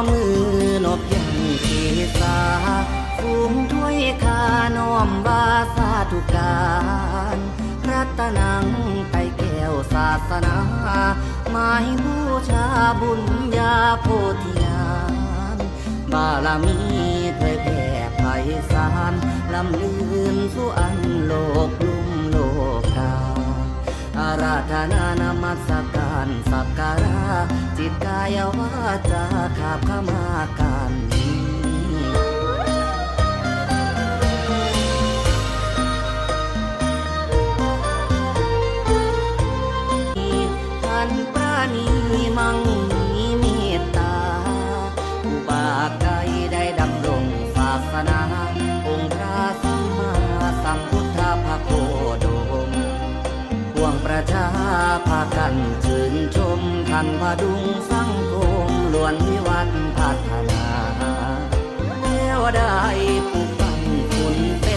มือนบยังเกษาฟูงถ้วยคาน้อมบาสาธุการรัตนังไตแก้วศาสนาหมายบูชาบุญญาโพธิญาณบารมีเผยแผ่ไพศาลลำลืนสุอันโลกลุ่มโลกาอาราธนานามัสการสักการะจิตกายวาจาขาบขมาการนี้ท่านปราณีมั่งมีเมตตาอุบาไกได้ดำรงศาสนาองค์พระสัมมาสัมพุทธภโคดมพวงประชาพากันชื่นชมท่านพดุงสังคมล้วนวิวัฒน์พัฒนาเทวดาปลูกปั้นคุณแปล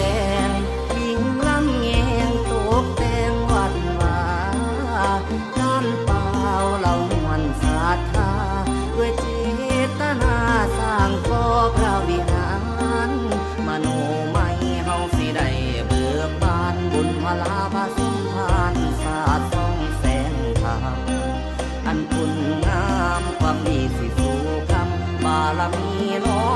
งวิ่งลำแงงตกแต่งวัดวาท่านเป่าเหล่ามวลศรัทธาด้วยเจตนาสร้างก่อพระวิหารมโนไม่เฮาสิได้เบิกบานบุญพลาภสมภารศาสตร์ส่องแสงธรรมอันคุณงามความดีสิสู่คำบารมีน้อ